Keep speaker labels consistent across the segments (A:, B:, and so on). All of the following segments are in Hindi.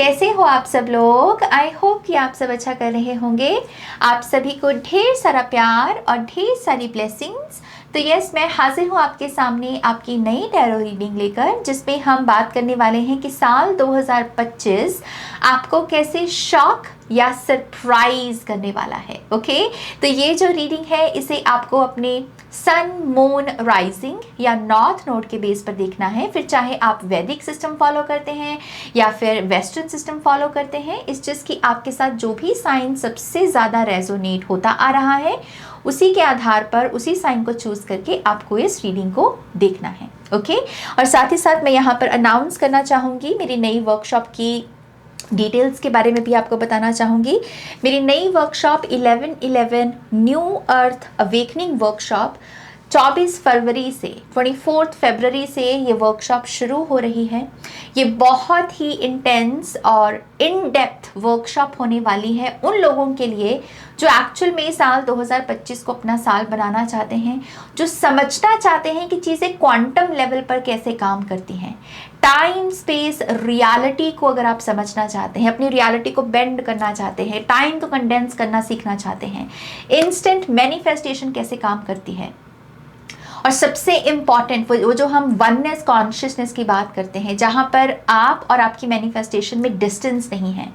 A: कैसे हो आप सब लोग? आई होप कि आप सब अच्छा कर रहे होंगे। आप सभी को ढेर सारा प्यार और ढेर सारी ब्लेसिंग्स। तो यस, मैं हाजिर हूँ आपके सामने आपकी नई टैरो रीडिंग लेकर, जिसमें हम बात करने वाले हैं कि साल 2025 आपको कैसे शॉक या सरप्राइज करने वाला है। ओके, तो ये जो रीडिंग है इसे आपको अपने सन मून राइजिंग या नॉर्थ नोड के बेस पर देखना है। फिर चाहे आप वैदिक सिस्टम फॉलो करते हैं या फिर वेस्टर्न सिस्टम फॉलो करते हैं, इस चीज़ की आपके साथ जो भी साइन सबसे ज़्यादा रेजोनेट होता आ रहा है उसी के आधार पर उसी साइन को चूज करके आपको इस रीडिंग को देखना है। ओके, और साथ ही साथ मैं यहाँ पर अनाउंस करना चाहूँगी मेरी नई वर्कशॉप की डिटेल्स के बारे में भी आपको बताना चाहूँगी। मेरी नई वर्कशॉप 11/11 न्यू अर्थ अवेकनिंग वर्कशॉप 24 फरवरी से 24 फरवरी से ये वर्कशॉप शुरू हो रही है। ये बहुत ही इंटेंस और इन डेप्थ वर्कशॉप होने वाली है उन लोगों के लिए जो एक्चुअल में साल 2025 को अपना साल बनाना चाहते हैं, जो समझना चाहते हैं कि चीज़ें क्वांटम लेवल पर कैसे काम करती हैं। टाइम स्पेस रियलिटी को अगर आप समझना चाहते हैं, अपनी रियलिटी को बेंड करना चाहते हैं, टाइम को कंडेंस करना सीखना चाहते हैं, इंस्टेंट मैनिफेस्टेशन कैसे काम करती है, और सबसे इम्पॉर्टेंट वो जो हम वननेस कॉन्शियसनेस की बात करते हैं, जहाँ पर आप और आपकी मैनिफेस्टेशन में डिस्टेंस नहीं है,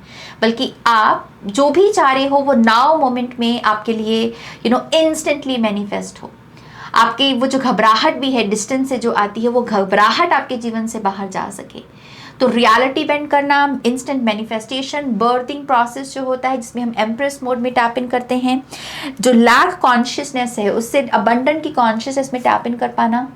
A: बल्कि आप जो भी चाह रहे हो वो नाउ मोमेंट में आपके लिए इंस्टेंटली मैनिफेस्ट हो। आपकी वो जो घबराहट भी है डिस्टेंस से जो आती है, वो घबराहट आपके जीवन से बाहर जा सके। तो रियलिटी बेंड करना, इंस्टेंट मैनिफेस्टेशन, बर्थिंग प्रोसेस जो होता है जिसमें हम एम्प्रेस मोड में टैप इन करते हैं, जो लैक कॉन्शियसनेस है उससे अबंडेंट की कॉन्शियसनेस में टैप इन कर पाना,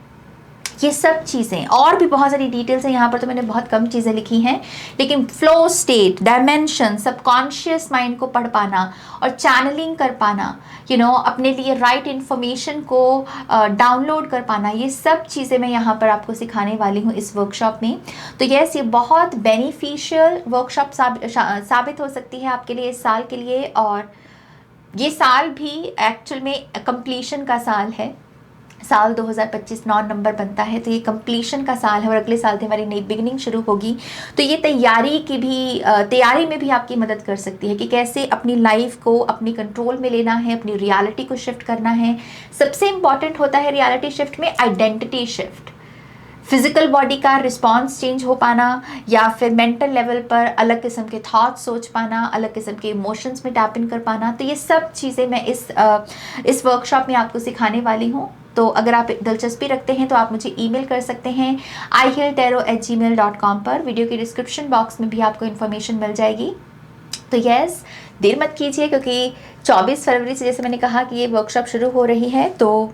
A: ये सब चीज़ें और भी बहुत सारी डिटेल्स हैं। यहाँ पर तो मैंने बहुत कम चीज़ें लिखी हैं, लेकिन flow state, dimension, subconscious mind को पढ़ पाना और चैनलिंग कर पाना, अपने लिए राइट इन्फॉर्मेशन को डाउनलोड कर पाना, ये सब चीज़ें मैं यहाँ पर आपको सिखाने वाली हूँ इस वर्कशॉप में। तो यस, ये बहुत बेनिफिशियल वर्कशॉप साबित हो सकती है आपके लिए इस साल के लिए। और ये साल भी एक्चुअल में कंप्लीशन का साल है। साल 2025 9 नंबर बनता है, तो ये कंप्लीशन का साल है और अगले साल से हमारी नई बिगिनिंग शुरू होगी। तो ये तैयारी में भी आपकी मदद कर सकती है कि कैसे अपनी लाइफ को अपनी कंट्रोल में लेना है, अपनी रियलिटी को शिफ्ट करना है। सबसे इंपॉर्टेंट होता है रियलिटी शिफ्ट में आइडेंटिटी शिफ्ट, फिजिकल बॉडी का रिस्पॉन्स चेंज हो पाना, या फिर मेंटल लेवल पर अलग किस्म के थॉट्स सोच पाना, अलग किस्म के इमोशंस में टैप इन कर पाना। तो ये सब चीज़ें मैं इस वर्कशॉप में आपको सिखाने वाली हूँ। तो अगर आप दिलचस्पी रखते हैं तो आप मुझे ईमेल कर सकते हैं ihealtarot@gmail.com पर। वीडियो के डिस्क्रिप्शन बॉक्स में भी आपको इन्फॉर्मेशन मिल जाएगी। तो यस, देर मत कीजिए, क्योंकि 24 फरवरी से जैसे मैंने कहा कि ये वर्कशॉप शुरू हो रही है, तो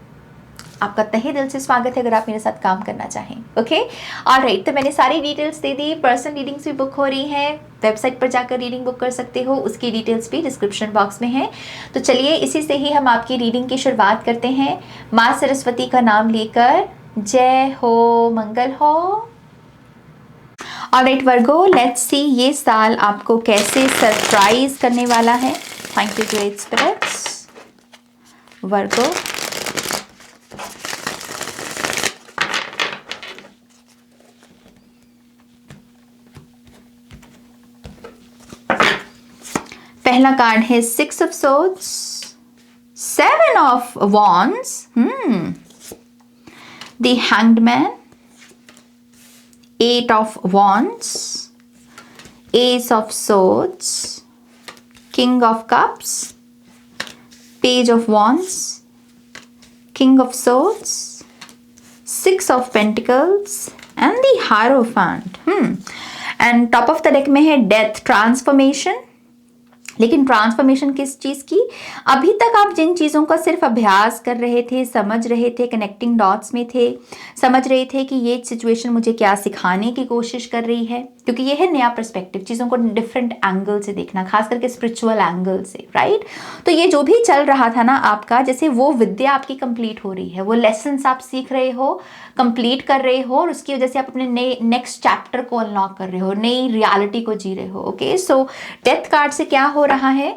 A: आपका तहे दिल से स्वागत है अगर आप मेरे साथ काम करना चाहें। ओके, ऑलराइट, तो मैंने सारी डिटेल्स दे दी। पर्सनल रीडिंग्स भी बुक हो रही हैं, वेबसाइट पर जाकर रीडिंग बुक कर सकते हो, उसकी डिटेल्स भी डिस्क्रिप्शन बॉक्स में है। तो चलिए इसी से ही हम आपकी रीडिंग की शुरुआत करते हैं, माँ सरस्वती का नाम लेकर। जय हो, मंगल हो। ऑलराइट वर्गो, लेट्स सी ये साल आपको कैसे सरप्राइज करने वाला है। Thank you great spirits. Virgo, पहला कार्ड है 6 of swords, 7 of wands, the hanged man, 8 of wands, ace of swords, king of cups, page of wands, king of swords, 6 of pentacles and the hierophant. And top of the deck में है डेथ, ट्रांसफॉर्मेशन। लेकिन ट्रांसफॉर्मेशन किस चीज़ की? अभी तक आप जिन चीज़ों का सिर्फ अभ्यास कर रहे थे, समझ रहे थे, कनेक्टिंग डॉट्स में थे, समझ रहे थे कि ये सिचुएशन मुझे क्या सिखाने की कोशिश कर रही है, क्योंकि ये है नया पर्सपेक्टिव, चीज़ों को डिफरेंट एंगल से देखना, खास करके स्पिरिचुअल एंगल से, राइट। तो ये जो भी चल रहा था ना आपका, जैसे वो विद्या आपकी कंप्लीट हो रही है, वो लेसन्स आप सीख रहे हो, कंप्लीट कर रहे हो, और उसकी वजह से आप अपने नए नेक्स्ट चैप्टर को अनलॉक कर रहे हो, नई रियलिटी को जी रहे हो। ओके, सो डेथ कार्ड से क्या हो रहा है,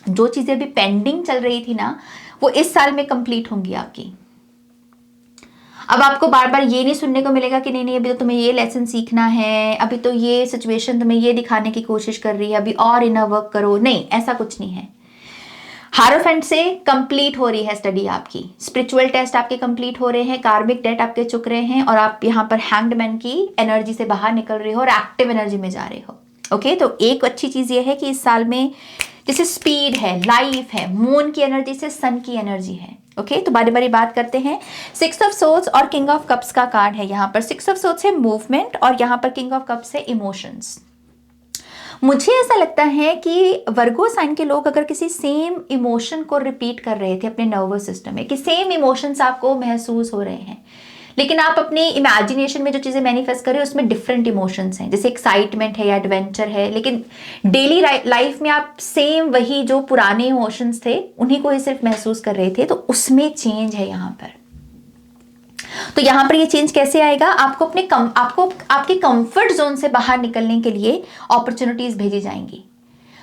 A: जो चीज़ें अभी पेंडिंग चल रही थी ना, वो इस साल में कंप्लीट होंगी आपकी। अब आपको बार बार ये नहीं सुनने को मिलेगा कि नहीं नहीं अभी तो तुम्हें ये लेसन सीखना है, अभी तो ये सिचुएशन तुम्हें ये दिखाने की कोशिश कर रही है, अभी और इनर वर्क करो। नहीं, ऐसा कुछ नहीं है। हारोफेंट से कंप्लीट हो रही है स्टडी आपकी, स्पिरिचुअल टेस्ट आपके कंप्लीट हो रहे हैं, कार्मिक डेट आपके चुक रहे हैं और आप यहाँ पर हैंग्ड मैन की एनर्जी से बाहर निकल रहे हो और एक्टिव एनर्जी में जा रहे हो। ओके, तो एक अच्छी चीज ये है कि इस साल में जैसे स्पीड है, लाइफ है, मून की एनर्जी से सन की एनर्जी है। ओके, तो बारी बारी बात करते हैं। 6 ऑफ सोर्ड्स और किंग ऑफ कप्स का कार्ड है यहाँ पर। 6 ऑफ सोर्ड्स है मूवमेंट और यहाँ पर किंग ऑफ कप्स है इमोशंस। मुझे ऐसा लगता है कि वर्गो साइन के लोग अगर किसी सेम इमोशन को रिपीट कर रहे थे अपने नर्वस सिस्टम में, कि सेम इमोशंस आपको महसूस हो रहे हैं, लेकिन आप अपनी इमेजिनेशन में जो चीज़ें मैनिफेस्ट करें उसमें डिफरेंट इमोशंस हैं, जैसे एक्साइटमेंट है या एडवेंचर है, लेकिन डेली लाइफ में आप सेम वही जो पुराने इमोशंस थे उन्हीं को ही सिर्फ महसूस कर रहे थे, तो उसमें चेंज है यहाँ पर। तो यहां पर ये चेंज कैसे आएगा? आपको आपको आपके कंफर्ट जोन से बाहर निकलने के लिए अपॉर्चुनिटीज भेजी जाएंगी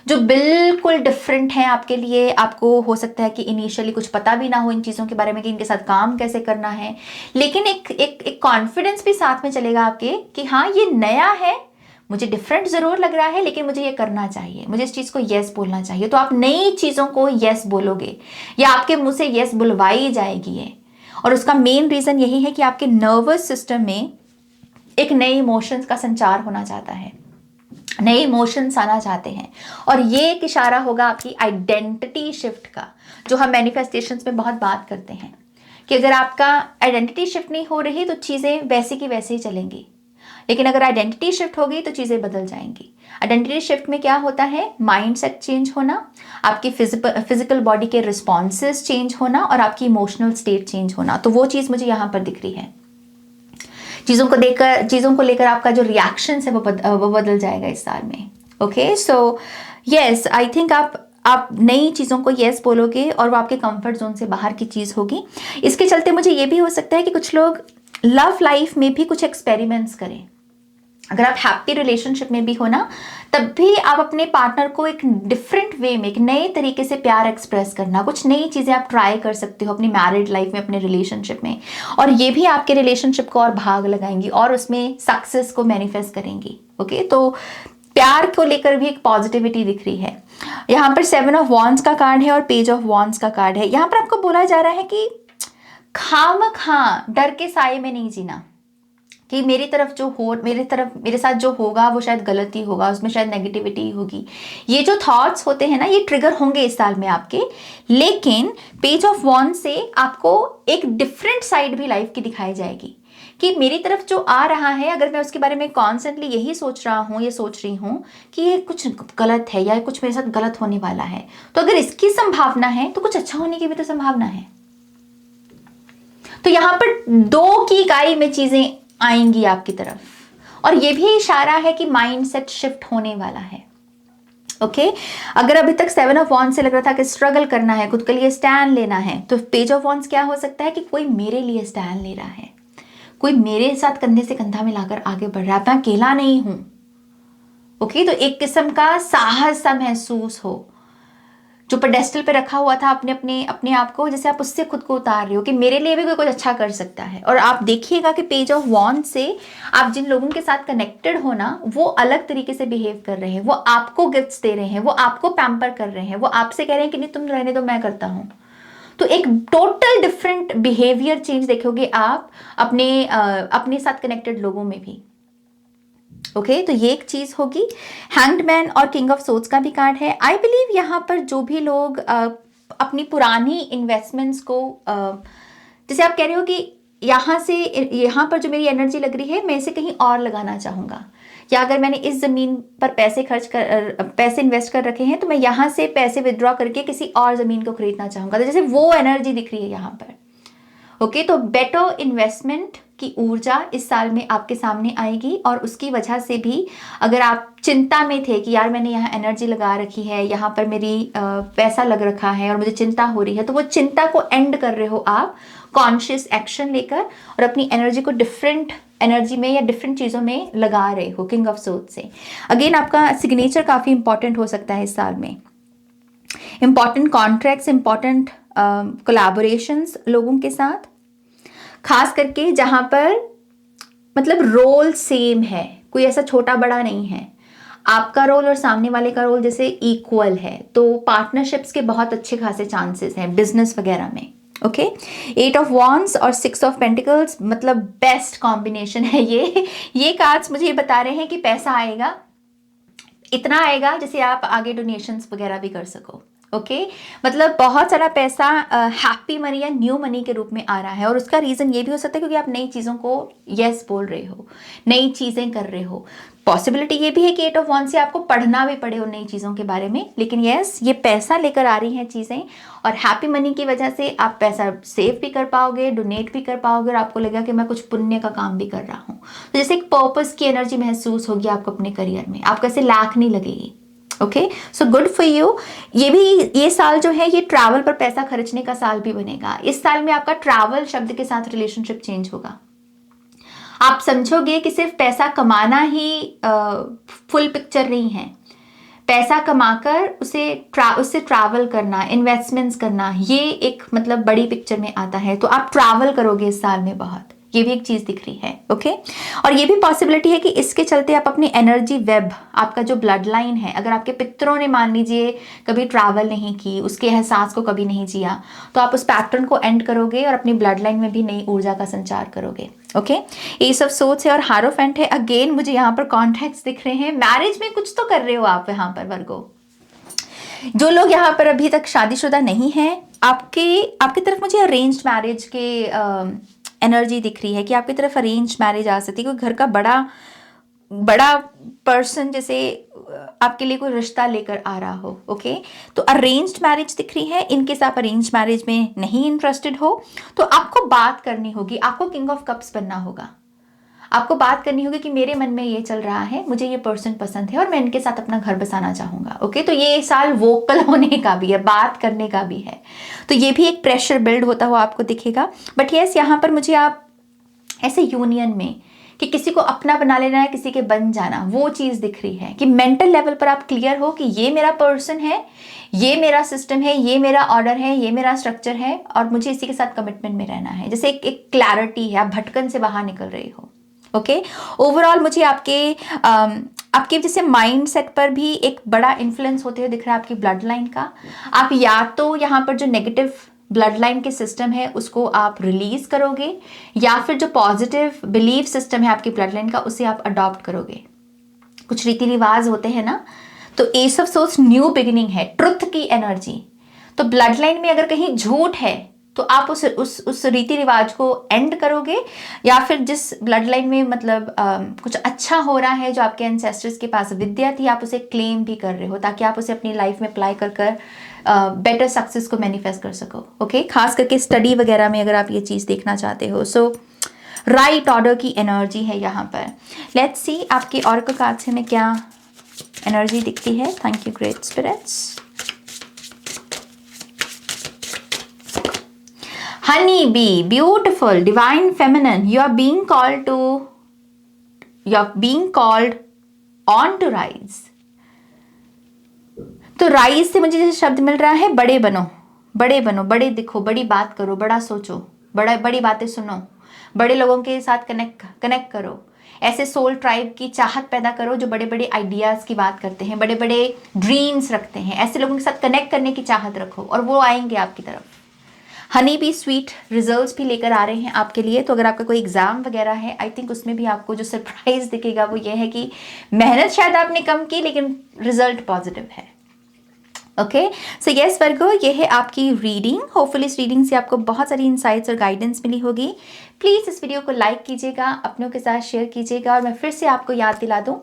A: जो बिल्कुल डिफरेंट हैं आपके लिए। आपको हो सकता है कि इनिशियली कुछ पता भी ना हो इन चीज़ों के बारे में कि इनके साथ काम कैसे करना है, लेकिन एक कॉन्फिडेंस भी साथ में चलेगा आपके कि हाँ ये नया है, मुझे डिफरेंट ज़रूर लग रहा है लेकिन मुझे ये करना चाहिए, मुझे इस चीज़ को येस बोलना चाहिए। तो आप नई चीज़ों को येस बोलोगे या आपके मुंह से येस बुलवाई जाएगी ये, और उसका मेन रीज़न यही है कि आपके नर्वस सिस्टम में एक नए इमोशंस का संचार होना चाहता है, नए इमोशंस आना चाहते हैं। और ये एक इशारा होगा आपकी आइडेंटिटी शिफ्ट का, जो हम मैनिफेस्टेशंस में बहुत बात करते हैं कि अगर आपका आइडेंटिटी शिफ्ट नहीं हो रही तो चीज़ें वैसी की वैसे ही चलेंगी, लेकिन अगर आइडेंटिटी शिफ्ट होगी तो चीज़ें बदल जाएंगी। आइडेंटिटी शिफ्ट में क्या होता है? माइंड सेट चेंज होना, आपकी फिजिकल बॉडी के रिस्पॉन्सेस चेंज होना और आपकी इमोशनल स्टेट चेंज होना। तो वो चीज़ मुझे यहाँ पर दिख रही है। चीज़ों को लेकर आपका जो रिएक्शन है वो बदल जाएगा इस साल में। Okay, so yes, I think आप नई चीज़ों को यस बोलोगे और वो आपके कंफर्ट जोन से बाहर की चीज़ होगी। इसके चलते मुझे ये भी हो सकता है कि कुछ लोग लव लाइफ में भी कुछ एक्सपेरिमेंट्स करें। अगर आप हैप्पी रिलेशनशिप में भी हो ना, तब भी आप अपने पार्टनर को एक डिफरेंट वे में, एक नए तरीके से प्यार एक्सप्रेस करना, कुछ नई चीज़ें आप ट्राई कर सकते हो अपनी मैरिड लाइफ में, अपने रिलेशनशिप में, और ये भी आपके रिलेशनशिप को और भाग लगाएंगी और उसमें सक्सेस को मैनिफेस्ट करेंगी। ओके, तो प्यार को लेकर भी एक पॉजिटिविटी दिख रही है। यहाँ पर 7 ऑफ वॉन्ड्स का कार्ड है और पेज ऑफ वॉन्ड्स का कार्ड है। यहाँ पर आपको बोला जा रहा है कि खामखा डर के साए में नहीं जीना, कि मेरे साथ जो होगा वो शायद गलत ही होगा, उसमें शायद नेगेटिविटी होगी। ये जो थॉट्स होते हैं ना, ये ट्रिगर होंगे इस साल में आपके, लेकिन पेज ऑफ वॉन्ड से आपको एक डिफरेंट साइड भी लाइफ की दिखाई जाएगी कि मेरी तरफ जो आ रहा है, अगर मैं उसके बारे में कॉन्स्टेंटली यही सोच रहा हूँ, ये सोच रही हूँ कि ये कुछ गलत है या कुछ मेरे साथ गलत होने वाला है, तो अगर इसकी संभावना है तो कुछ अच्छा होने की भी तो संभावना है। तो यहाँ पर 2 की इकाई में चीजें आएंगी आपकी तरफ, और ये भी इशारा है कि माइंडसेट शिफ्ट होने वाला है। ओके, अगर अभी तक 7 ऑफ वॉन्ड्स से लग रहा था कि स्ट्रगल करना है, खुद के लिए स्टैंड लेना है, तो पेज ऑफ वॉन्ड्स क्या हो सकता है कि कोई मेरे लिए स्टैंड ले रहा है, कोई मेरे साथ कंधे से कंधा मिलाकर आगे बढ़ रहा है, मैं अकेला नहीं हूं। ओके, तो एक किस्म का साहस सा महसूस हो, जो पेडेस्टल पे रखा हुआ था अपने आप को, जैसे आप उससे खुद को उतार रहे हो कि मेरे लिए भी कोई कुछ अच्छा कर सकता है। और आप देखिएगा कि पेज ऑफ वॉन्ड से आप जिन लोगों के साथ कनेक्टेड हो ना, वो अलग तरीके से बिहेव कर रहे हैं, वो आपको गिफ्ट्स दे रहे हैं, वो आपको पैम्पर कर रहे हैं, वो आपसे कह रहे हैं कि नहीं तुम रहने दो, मैं करता हूँ। तो एक टोटल डिफरेंट बिहेवियर चेंज देखोगे आप अपने साथ कनेक्टेड लोगों में भी। ओके, तो ये एक चीज होगी। हैंग्ड मैन और किंग ऑफ सोर्ड्स का भी कार्ड है। आई बिलीव यहाँ पर जो भी लोग अपनी पुरानी इन्वेस्टमेंट्स को जैसे आप कह रहे हो कि यहाँ पर जो मेरी एनर्जी लग रही है, मैं इसे कहीं और लगाना चाहूँगा, या अगर मैंने इस ज़मीन पर पैसे इन्वेस्ट कर रखे हैं तो मैं यहाँ से पैसे विड्रॉ करके किसी और ज़मीन को खरीदना चाहूँगा, तो जैसे वो एनर्जी दिख रही है यहाँ पर। ओके, तो बेटर इन्वेस्टमेंट की ऊर्जा इस साल में आपके सामने आएगी, और उसकी वजह से भी अगर आप चिंता में थे कि यार मैंने यहाँ एनर्जी लगा रखी है, यहाँ पर मेरी पैसा लग रखा है और मुझे चिंता हो रही है, तो वो चिंता को एंड कर रहे हो आप कॉन्शियस एक्शन लेकर, और अपनी एनर्जी को डिफरेंट एनर्जी में या डिफरेंट चीज़ों में लगा रहे हो किंग ऑफ सोर्ड्स से। अगेन आपका सिग्नेचर काफ़ी इंपॉर्टेंट हो सकता है इस साल में, इंपॉर्टेंट कॉन्ट्रैक्ट्स, इंपॉर्टेंट कोलैबोरेशंस लोगों के साथ, खास करके जहाँ पर मतलब रोल सेम है, कोई ऐसा छोटा बड़ा नहीं है, आपका रोल और सामने वाले का रोल जैसे इक्वल है, तो पार्टनरशिप्स के बहुत अच्छे खासे चांसेस हैं बिजनेस वगैरह में। ओके, 8 ऑफ वॉन्ड्स और 6 ऑफ पेंटिकल्स मतलब बेस्ट कॉम्बिनेशन है ये कार्ड्स मुझे ये बता रहे हैं कि पैसा आएगा, इतना आएगा जिसे आप आगे डोनेशंस वगैरह भी कर सको। ओके, मतलब बहुत सारा पैसा हैप्पी मनी या न्यू मनी के रूप में आ रहा है। और उसका रीज़न ये भी हो सकता है क्योंकि आप नई चीज़ों को यस बोल रहे हो, नई चीज़ें कर रहे हो। पॉसिबिलिटी ये भी है कि 8 ऑफ वॉन्ड्स से आपको पढ़ना भी पड़े उन नई चीज़ों के बारे में, लेकिन यस ये पैसा लेकर आ रही हैं चीज़ें, और हैप्पी मनी की वजह से आप पैसा सेव भी कर पाओगे, डोनेट भी कर पाओगे, और आपको लगेगा कि मैं कुछ पुण्य का काम भी कर रहा हूँ। तो जैसे एक पर्पस की एनर्जी महसूस होगी आपको अपने करियर में, आपको ऐसे लाख नहीं लगेगी। Okay, so good for you. ये साल जो है ये ट्रैवल पर पैसा खर्चने का साल भी बनेगा। इस साल में आपका ट्रैवल शब्द के साथ रिलेशनशिप चेंज होगा। आप समझोगे कि सिर्फ पैसा कमाना ही फुल पिक्चर नहीं है, पैसा कमाकर उससे ट्रैवल करना, इन्वेस्टमेंट्स करना, ये एक मतलब बड़ी पिक्चर में आता है। तो आप ट्रैवल करोगे इस साल में बहुत, ये भी एक चीज दिख रही है। ओके, और ये भी पॉसिबिलिटी है कि इसके चलते आप अपनी एनर्जी वेब, आपका जो ब्लड लाइन है, अगर आपके पितरों ने मान लीजिए कभी ट्रैवल नहीं की, उसके एहसास को कभी नहीं जिया, तो आप उस पैटर्न को एंड करोगे और अपनी ब्लड लाइन में भी नई ऊर्जा का संचार करोगे। ओके, एस ऑफ सोर्ड्स है और हारोफेंट है। अगेन मुझे यहाँ पर कॉन्टेक्ट्स दिख रहे हैं, मैरिज में कुछ तो कर रहे हो आप यहाँ पर वर्गो। जो लोग यहाँ पर अभी तक शादीशुदा नहीं हैं, आपकी तरफ मुझे अरेंज्ड मैरिज के एनर्जी दिख रही है कि आपकी तरफ अरेंज मैरिज आ सकती है। कोई घर का बड़ा पर्सन जैसे आपके लिए कोई रिश्ता लेकर आ रहा हो। ओके, तो अरेंज्ड मैरिज दिख रही है। इनकेस आप अरेंज मैरिज में नहीं इंटरेस्टेड हो तो आपको बात करनी होगी, आपको किंग ऑफ कप्स बनना होगा। आपको बात करनी होगी कि मेरे मन में ये चल रहा है, मुझे ये पर्सन पसंद है और मैं इनके साथ अपना घर बसाना चाहूँगा। ओके, तो ये साल वोकल होने का भी है, बात करने का भी है। तो ये भी एक प्रेशर बिल्ड होता हुआ आपको दिखेगा। बट यस, यहाँ पर मुझे आप ऐसे यूनियन में कि किसी को अपना बना लेना है, किसी के बन जाना, वो चीज़ दिख रही है कि मेंटल लेवल पर आप क्लियर हो कि ये मेरा पर्सन है, ये मेरा सिस्टम है, ये मेरा ऑर्डर है, ये मेरा स्ट्रक्चर है और मुझे इसी के साथ कमिटमेंट में रहना है। जैसे एक क्लैरिटी है, आप भटकन से बाहर निकल रही हो। ओके, ओवरऑल मुझे आपके जैसे माइंड सेट पर भी एक बड़ा इन्फ्लुएंस होते हुए दिख रहा है आपकी ब्लड लाइन का। आप या तो यहाँ पर जो नेगेटिव ब्लड लाइन के सिस्टम है उसको आप रिलीज करोगे, या फिर जो पॉजिटिव बिलीफ सिस्टम है आपकी ब्लड लाइन का उसे आप अडॉप्ट करोगे। कुछ रीति रिवाज होते हैं ना, तो S of swords new beginning है, ट्रुथ की एनर्जी। तो ब्लड लाइन में अगर कहीं झूठ है तो आप उस रीति रिवाज को एंड करोगे, या फिर जिस ब्लड लाइन में मतलब कुछ अच्छा हो रहा है, जो आपके एंसेस्टर्स के पास विद्या थी, आप उसे क्लेम भी कर रहे हो ताकि आप उसे अपनी लाइफ में अप्लाई कर बेटर सक्सेस को मैनिफेस्ट कर सको। ओके, खास करके स्टडी वगैरह में अगर आप ये चीज़ देखना चाहते हो। सो राइट ऑर्डर की एनर्जी है यहाँ पर। लेट्स सी आपके ऑरेकल कार्ड से हमें क्या एनर्जी दिखती है। Thank you great spirits. Honey bee, beautiful, divine feminine, you are being called on to rise. तो राइज से मुझे जैसे शब्द मिल रहा है बड़े बनो, बड़े दिखो, बड़ी बात करो, बड़ा सोचो, बड़ी बातें सुनो, बड़े लोगों के साथ कनेक्ट करो। ऐसे सोल ट्राइब की चाहत पैदा करो जो बड़े बड़े आइडियाज़ की बात करते हैं, बड़े बड़े ड्रीम्स रखते हैं। ऐसे लोगों के साथ कनेक्ट करने की चाहत रखो और वो आएंगे आपकी तरफ। हनी भी स्वीट रिजल्ट्स भी लेकर आ रहे हैं आपके लिए। तो अगर आपका कोई एग्जाम वगैरह है, आई थिंक उसमें भी आपको जो सरप्राइज दिखेगा वो ये है कि मेहनत शायद आपने कम की लेकिन रिजल्ट पॉजिटिव है। ओके, सो यस वर्गो, ये है आपकी रीडिंग। होपफुली इस रीडिंग से आपको बहुत सारी इंसाइट्स और गाइडेंस मिली होगी। प्लीज़ इस वीडियो को लाइक कीजिएगा, अपनों के साथ शेयर कीजिएगा। और मैं फिर से आपको याद दिला दूं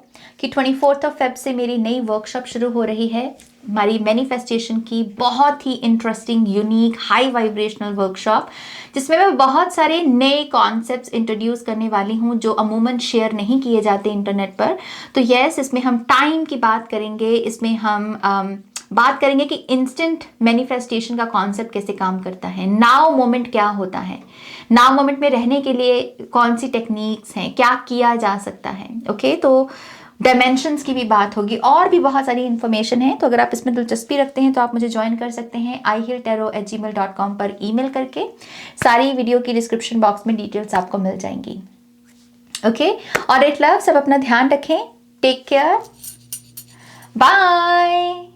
A: कि 24 फेब से मेरी नई वर्कशॉप शुरू हो रही है, हमारी मैनिफेस्टेशन की बहुत ही interesting, unique, high vibrational workshop, जिसमें मैं बहुत सारे नए कॉन्सेप्ट्स इंट्रोड्यूस करने वाली हूँ जो अमूमन शेयर नहीं किए जाते इंटरनेट पर। तो यस, इसमें हम टाइम की बात करेंगे, इसमें हम बात करेंगे कि इंस्टेंट मैनिफेस्टेशन का कॉन्सेप्ट कैसे काम करता है, नाउ मोमेंट क्या होता है, नाउ मोमेंट में रहने के लिए कौन सी टेक्निक्स हैं, क्या किया जा सकता है। ओके, तो डायमेंशंस की भी बात होगी और भी बहुत सारी इन्फॉर्मेशन है। तो अगर आप इसमें दिलचस्पी रखते हैं तो आप मुझे ज्वाइन कर सकते हैं ihealtarot@gmail.com पर ईमेल करके। सारी वीडियो की डिस्क्रिप्शन बॉक्स में डिटेल्स आपको मिल जाएंगी। ओके, और इट लव, सब अपना ध्यान रखें। Take care, bye.